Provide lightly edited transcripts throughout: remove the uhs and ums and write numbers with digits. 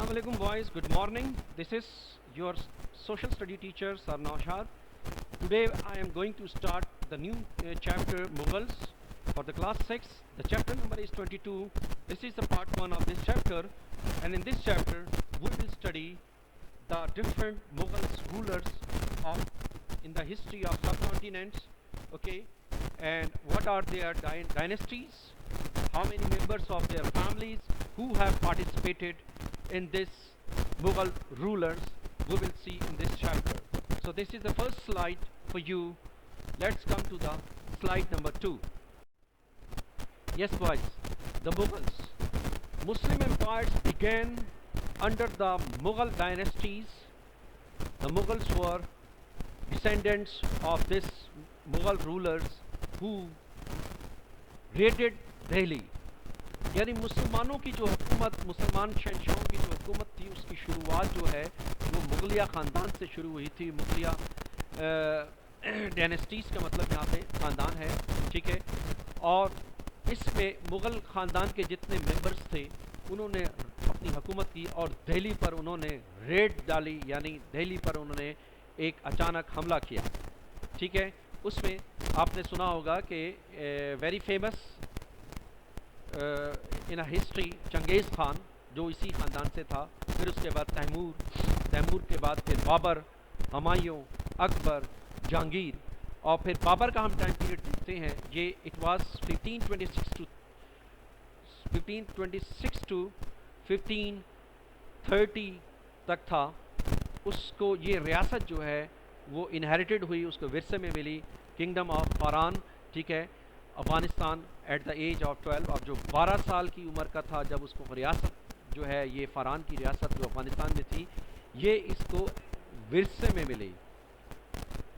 Assalamu alaikum boys, good morning. This is your social study teacher Sarna Ashad. Today I am going to start the new chapter Mughals for the class 6. The chapter number is 22. This is the part 1 of this chapter, and in this chapter we will study the different Mughals rulers of in the history of subcontinents, okay, and what are their dynasties, how many members of their families who have participated in this Mughal rulers we will see in this chapter. So this is the first slide for you. Let's come to the slide number 2. Yes boys, the Mughals. Muslim empires began under the Mughal dynasties. The Mughals were descendants of this Mughal rulers who raided Delhi. यानी मुसलमानों की जो हुकूमत, मुसलमान शहंशाहों की जो हुकूमत थी, उसकी शुरुआत जो है वो मुगलिया ख़ानदान से शुरू हुई थी. मुगलिया डायनेस्टीज़ का मतलब यहाँ पे ख़ानदान है, ठीक है. और इसमें मुग़ल ख़ानदान के जितने मेंबर्स थे उन्होंने अपनी हुकूमत की और दिल्ली पर उन्होंने रेड डाली, यानी दिल्ली पर उन्होंने एक अचानक हमला किया, ठीक है. उसमें आपने सुना होगा कि very famous in history Changez Khan जो इसी ख़ानदान से था. फिर उसके बाद तैमूर के बाद फिर बाबर, हुमायूं, अकबर, जहांगीर. और फिर बाबर का हम टाइम पीरियड देखते हैं, ये इट वाज 1526 टू 1530 तक था. उसको ये रियासत जो है वो इनहेरिटेड हुई, उसको विरसे में मिली, किंगडम ऑफ फरान, ठीक है, Afghanistan. At the age of 12, अब जो 12 साल की उम्र का था जब उसको रियासत जो है ये फरान की रियासत जो अफ़गानिस्तान में थी, ये इसको विरसे में मिली.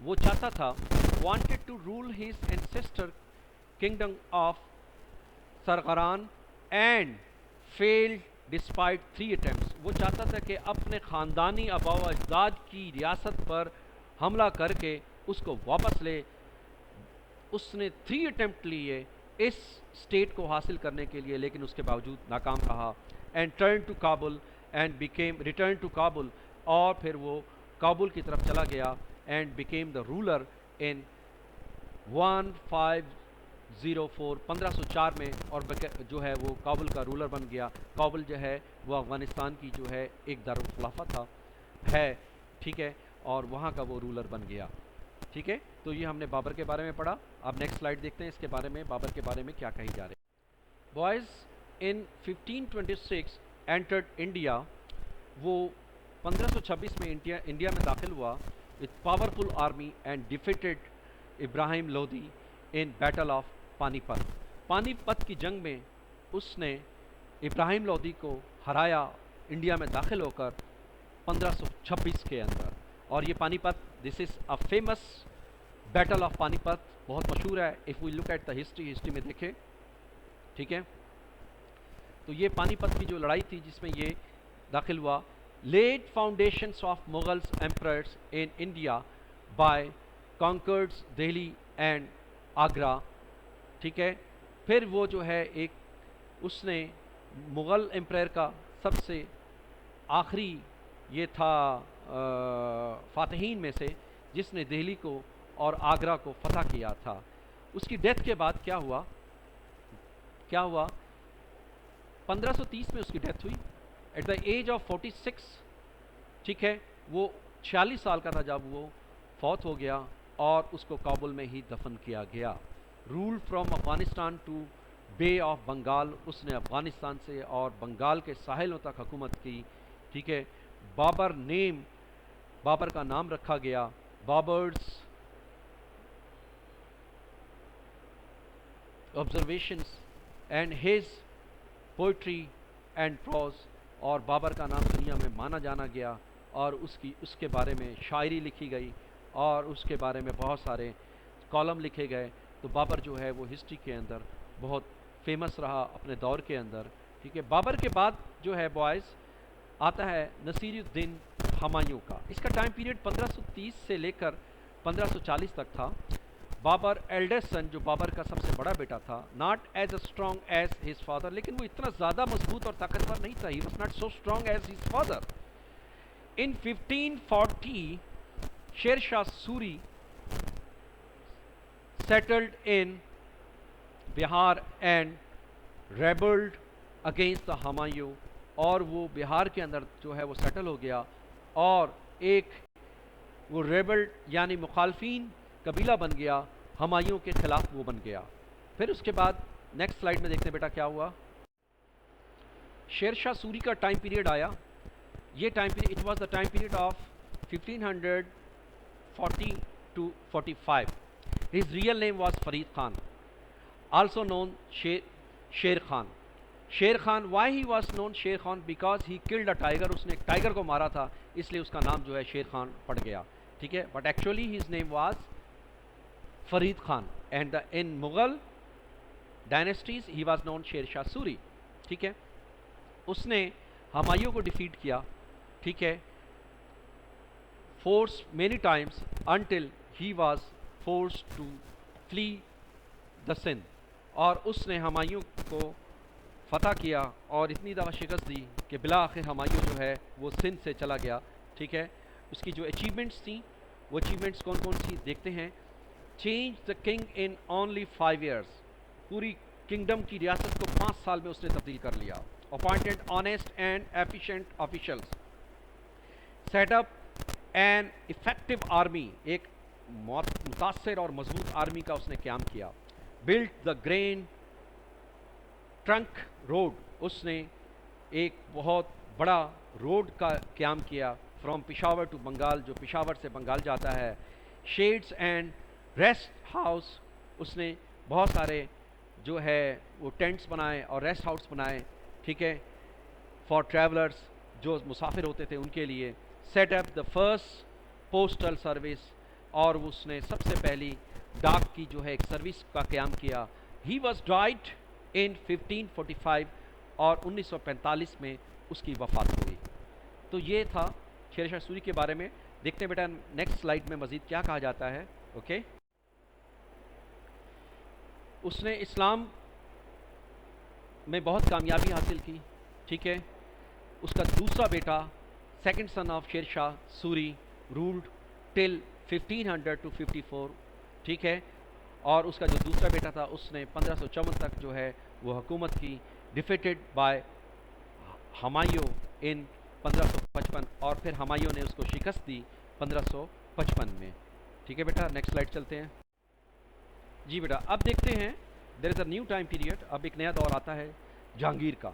वो चाहता था, wanted to rule his ancestor kingdom of सरगरान एंड फेल्ड डिस्पाइट 3 अटेम्प्ट्स. वो चाहता था कि अपने ख़ानदानी आबाओ अजदाद की रियासत पर हमला करके उसको वापस ले. उसने 3 अटेम्प्ट लिए इस स्टेट को हासिल करने के लिए, लेकिन उसके बावजूद नाकाम रहा. And turn to Kabul and return to Kabul, और फिर वो काबुल की तरफ चला गया and became the ruler in 1504 में, और जो है वो काबुल का रूलर बन गया. काबुल जो है वो अफ़गानिस्तान की जो है एक दारुल खिलाफा था है, ठीक है, और वहाँ का वो रूलर बन गया, ठीक है. तो ये हमने बाबर के बारे में पढ़ा. अब नेक्स्ट स्लाइड देखते हैं इसके बारे में, बाबर के बारे में क्या कही जा रही है. बॉयज़, इन 1526 एंटर्ड इंडिया. वो 1526 में इंडिया में दाखिल हुआ with powerful army and defeated Ibrahim Lodhi in battle of Panipat. Panipat की जंग में उसने इब्राहिम लोधी को हराया इंडिया में दाखिल होकर 1526 के अंदर. और ये Panipat, this is a famous battle of Panipat, बहुत मशहूर है. If we look at the history में देखें, ठीक है. तो ये पानीपत की जो लड़ाई थी जिसमें ये दाखिल हुआ. Led foundations of Mughals emperors in India by conquered Delhi and Agra, ठीक है. फिर वो जो है एक उसने मुग़ल एम्पायर का सबसे आखिरी ये था फातहीन में से जिसने दिल्ली को और आगरा को फतह किया था. उसकी डेथ के बाद क्या हुआ 1530 में उसकी डेथ हुई एट द एज ऑफ 46, ठीक है. वो 46 साल का था जब वो फौत हो गया और उसको काबुल में ही दफन किया गया. Rule from Afghanistan to bay of Bengal, उसने अफ़गानिस्तान से और बंगाल के साहिलों तक हुकूमत की, ठीक है. बाबर का नाम रखा गया Babur's observations and his poetry and prose. और बाबर का नाम दुनिया में माना जाना गया और उसके बारे में शायरी लिखी गई और उसके बारे में बहुत सारे कॉलम लिखे गए. तो बाबर जो है वो हिस्ट्री के अंदर बहुत फेमस रहा अपने दौर के अंदर, ठीक है. बाबर के बाद जो है बॉयज़ आता है नसीरुद्दीन हुमायूं का. इसका टाइम पीरियड 1530 से लेकर 1540 तक था. बाबर एल्डेस्ट सन, जो बाबर का सबसे बड़ा बेटा था, not as strong as his father, लेकिन वो इतना ज़्यादा मजबूत और ताकतवर नहीं था, he was not so strong as his father. In 1540 Sher Shah Suri settled in Bihar and rebelled against the Humayun, और वो बिहार के अंदर जो है वो सेटल हो गया और एक वो रेबल्ड यानी मुखालफीन कबीला बन गया, हुमायूं के खिलाफ वो बन गया। फिर उसके बाद नेक्स्ट स्लाइड में देखते हैं बेटा क्या हुआ। शेर शाह सूरी का टाइम पीरियड आया, ये time period it was the time period of 1540 to 45। His real name was Farid Khan, also known Sher Khan. Sher Khan, why he was known Sher Khan? Because he killed a tiger. उसने एक tiger को मारा था, इसलिए उसका नाम जो है शेर खान पड़ गया, ठीक है। But actually his name was Farid Khan, and in Mughal dynasties he was known शेर शाह सूरी, ठीक है। उसने हुमायूं को डिफीट किया, ठीक है, forced many times until he was forced to flee the Sindh, और उसने हुमायूं को फतह किया और इतनी दफ़ा शिकस्त दी कि बिला आखिर हुमायूं जो है वो सिंध से चला गया, ठीक है। उसकी जो अचीवमेंट्स थी वो अचीवमेंट्स कौन कौन सी देखते हैं। Change the king in only 5 years, पूरी किंगडम की रियासत को 5 साल में उसने तब्दील कर लिया। Appointed honest and efficient officials, setup an effective army, एक मुतासर और मजबूत आर्मी का उसने क़याम किया। Built the grain trunk road, उसने एक बहुत बड़ा रोड का क़याम किया फ्रॉम पिशावर टू बंगाल, जो पिशावर से बंगाल जाता है। शेड्स एंड रेस्ट हाउस, उसने बहुत सारे जो है वो टेंट्स बनाए और रेस्ट हाउस बनाए, ठीक है, फॉर ट्रैवलर्स, जो मुसाफिर होते थे उनके लिए। Set up the first postal service, और उसने सबसे पहली डाक की जो है एक सर्विस का क़याम किया। ही वॉज डाइड इन 1545, और 1945 में उसकी वफ़ात हुई। तो ये था शेर शाह सूरी के बारे में। देखते हैं बेटा नेक्स्ट स्लाइड में मज़ीद क्या कहा जाता है। ओके, उसने इस्लाम में बहुत कामयाबी हासिल की, ठीक है। उसका दूसरा बेटा सेकंड सन ऑफ शेर Shah Suri ruled till 1500 to 54, ठीक है। और उसका जो दूसरा बेटा था उसने 1554 तक जो है वो हुकूमत की, डिफीटेड बाय हुमायूं इन 1555, और फिर हुमायूं ने उसको शिकस्त दी 1555 में, ठीक है बेटा। नेक्स्ट स्लाइड चलते हैं जी बेटा। अब देखते हैं there is a new time period, अब एक नया दौर आता है जहांगीर का।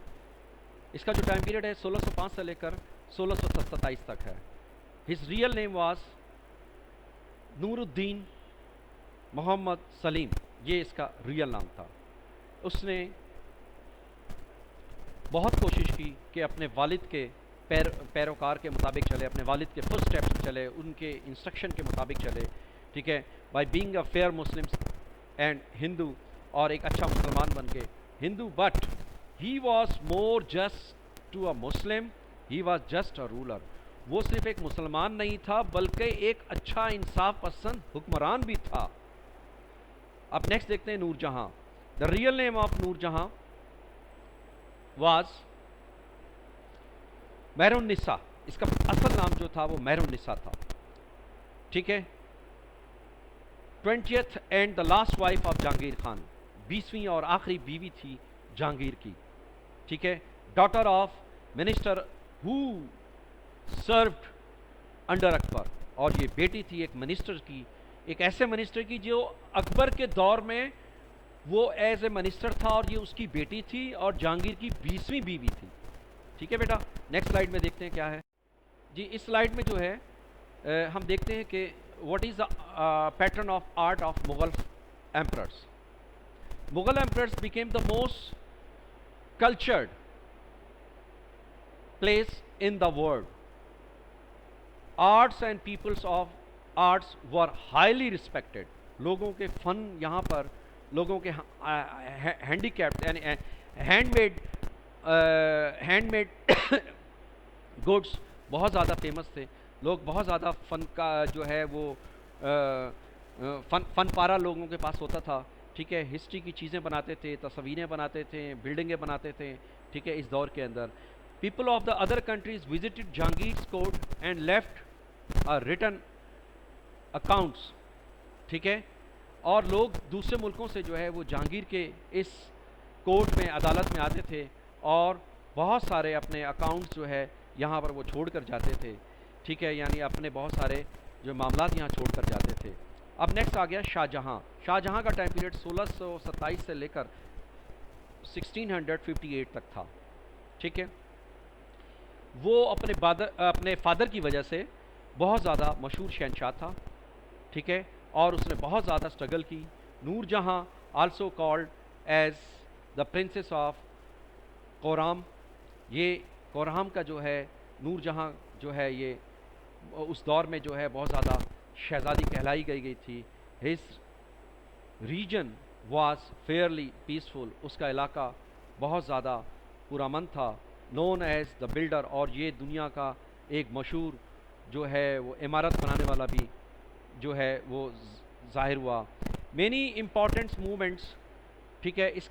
इसका जो टाइम पीरियड है 1605 से लेकर 1627 तक है। His real name was Nuruddin Mohammad Salim, ये इसका रियल नाम था। उसने बहुत कोशिश की कि अपने वालिद के पैरोकार के मुताबिक चले, अपने वालिद के फुट स्टेप्स चले, उनके इंस्ट्रक्शन के मुताबिक चले, ठीक है। By being a fair Muslim and Hindu, और एक अच्छा मुसलमान बन के Hindu. But he was more just to a Muslim, he was just a ruler. वो सिर्फ एक मुसलमान नहीं था बल्कि एक अच्छा इंसाफ पसंद हुक्मरान भी था। अब नेक्स्ट देखते हैं Nurjahan. The real name of Nurjahan was Mehrunnisa, इसका असल नाम जो था वो मेहरुन्निसा था, ठीक है। 20th and the last wife of Jahangir Khan, 20वीं और आखिरी बीवी थी जहांगीर की, ठीक है। Daughter of minister who served under Akbar, और ये बेटी थी एक मिनिस्टर की, एक ऐसे मिनिस्टर की जो अकबर के दौर में वो एज ए मिनिस्टर था, और ये उसकी बेटी थी और जहांगीर की 20वीं बीवी थी, ठीक है बेटा। नेक्स्ट स्लाइड में देखते हैं क्या है जी। इस स्लाइड में जो है हम देखते हैं कि what is the pattern of art of Mughal emperors. Mughal emperors became the most cultured place in the world. Arts and peoples of arts were highly respected. लोगों के फन यहाँ पर, लोगों के हैंडीकैप्ड यानी हैंडमेड गुड्स बहुत ज़्यादा फेमस थे। लोग बहुत ज़्यादा फ़न का जो है वो फन पारा लोगों के पास होता था, ठीक है। हिस्ट्री की चीज़ें बनाते थे, तस्वीरें बनाते थे, बिल्डिंगें बनाते थे, ठीक है। इस दौर के अंदर people of the other countries visited Jahangir's court and left written accounts, ठीक है। और लोग दूसरे मुल्कों से जो है वो जहांगीर के इस कोर्ट में, अदालत में आते थे और बहुत सारे अपने अकाउंट्स जो है यहाँ पर वो छोड़ कर जाते थे, ठीक है। यानी अपने बहुत सारे जो मामलात यहाँ छोड़ कर जाते थे। अब नेक्स्ट आ गया शाहजहाँ। शाहजहाँ का टाइम पीरियड 1627 से लेकर 1658 तक था, ठीक है। वो अपने फादर की वजह से बहुत ज़्यादा मशहूर शहनशाह था, ठीक है। और उसने बहुत ज़्यादा स्ट्रगल की। Nurjahan also called as the princess of कोराम, ये कोराम का जो है नूरजहाँ जो है ये उस दौर में जो है बहुत ज़्यादा शहज़ादी कहलाई गई थी। His region was fairly peaceful, उसका इलाका बहुत ज़्यादा पुरअमन था। नोन एज द बिल्डर, और ये दुनिया का एक मशहूर जो है वो इमारत बनाने वाला भी जो है वो ज़ाहिर हुआ। मैनी इम्पॉर्टेंट्स मूवमेंट्स, ठीक है। इस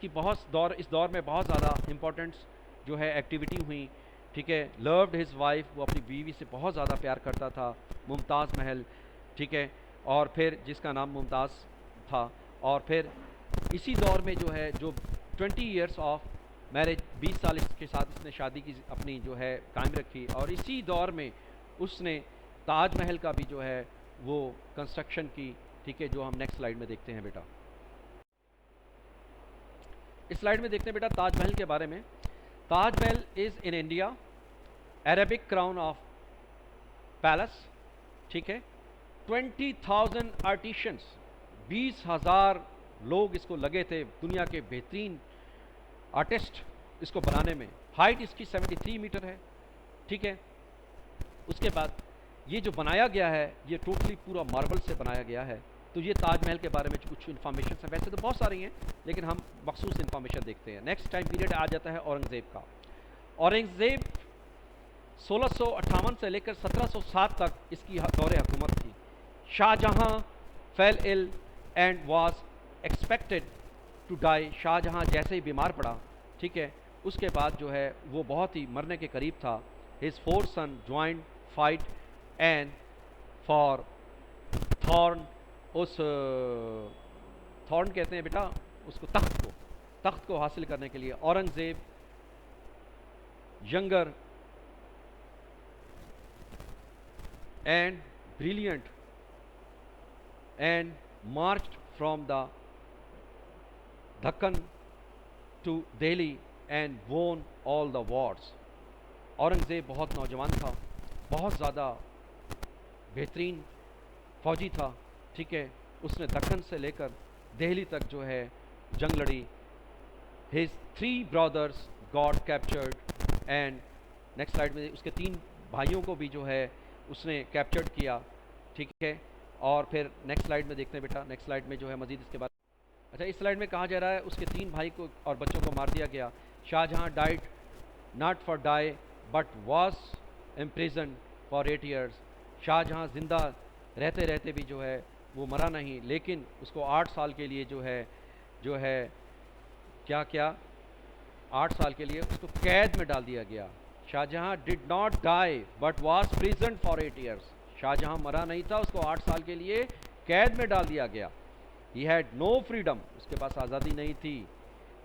दौर में बहुत ज़्यादा इम्पॉर्टेंट्स जो है एक्टिविटी हुई, ठीक है। लव्ड हिज वाइफ, वो अपनी बीवी से बहुत ज़्यादा प्यार करता था, मुमताज़ महल, ठीक है। और फिर जिसका नाम मुमताज़ था। और फिर इसी दौर में जो है जो 20 ईयर्स ऑफ मैरिज, 20 साल इसके साथ इसने शादी की अपनी जो है कायम रखी। और इसी दौर में उसने ताजमहल का भी जो है वो कंस्ट्रक्शन की, ठीक है, जो हम नेक्स्ट स्लाइड में देखते हैं बेटा। इस स्लाइड में देखते हैं बेटा ताजमहल के बारे में। Taj Mahal is in India Arabic crown of palace, ठीक है। 20,000 आर्टिशंस, 20,000 लोग इसको लगे थे, दुनिया के बेहतरीन आर्टिस्ट इसको बनाने में। हाइट इसकी 73 मीटर है, ठीक है। उसके बाद ये जो बनाया गया है ये टोटली पूरा मार्बल से बनाया गया है। तो ये ताजमहल के बारे में कुछ इन्फॉर्मेशन है, वैसे तो बहुत सारी हैं लेकिन हम मखसूस इन्फॉर्मेशन देखते हैं। नेक्स्ट टाइम पीरियड आ जाता है औरंगज़ेब का। औरंगज़ेब 1658 से लेकर 1707 तक इसकी दौरे हुकूमत थी। Shahjahan fell ill and was expected to die, Shahjahan जैसे ही बीमार पड़ा, ठीक है, उसके बाद जो है वो बहुत ही मरने के करीब था। His 4 son joint fight and for throne, उस थॉर्न कहते हैं बेटा उसको, तख्त को हासिल करने के लिए Aurangzeb younger and brilliant and marched from the Deccan to Delhi and won all the wars। Aurangzeb बहुत नौजवान था, बहुत ज़्यादा बेहतरीन फौजी था, ठीक है। उसने दक्कन से लेकर दिल्ली तक जो है जंग लड़ी। His 3 brothers got captured and, next slide में उसके 3 भाइयों को भी जो है उसने कैप्चर्ड किया, ठीक है। और फिर नेक्स्ट स्लाइड में देखते हैं बेटा, नेक्स्ट स्लाइड में जो है मजीद इसके बारे। अच्छा, इस स्लाइड में कहा जा रहा है उसके 3 भाई को और बच्चों को मार दिया गया। Shahjahan died not for die but was imprison for 8 years. Shahjahan ज़िंदा रहते रहते भी जो है वो मरा नहीं, लेकिन उसको 8 साल के लिए जो है क्या 8 साल के लिए उसको कैद में डाल दिया गया। Shahjahan did not die but was prison for 8 years. Shahjahan मरा नहीं था, उसको 8 साल के लिए कैद में डाल दिया गया। He had no freedom, उसके पास आज़ादी नहीं थी।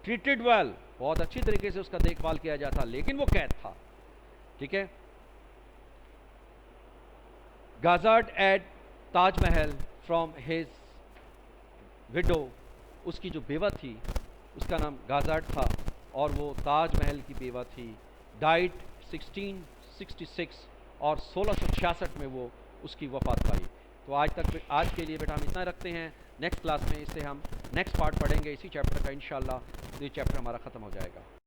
Treated well, बहुत अच्छी तरीके से उसका देखभाल किया जाता, लेकिन वो कैद था, ठीक है। Gazzard at Taj Mahal from his window, उसकी जो बेवा थी उसका नाम गाजार्ड था और वो ताजमहल की बेवा थी। डाइड 1666 और 1666 में वो उसकी वफ़ात पाई। तो आज के लिए बेटा हम इतना रखते हैं। नेक्स्ट क्लास में इससे हम नेक्स्ट पार्ट पढ़ेंगे इसी चैप्टर का इंशाल्लाह। तो ये चैप्टर हमारा ख़त्म हो जाएगा।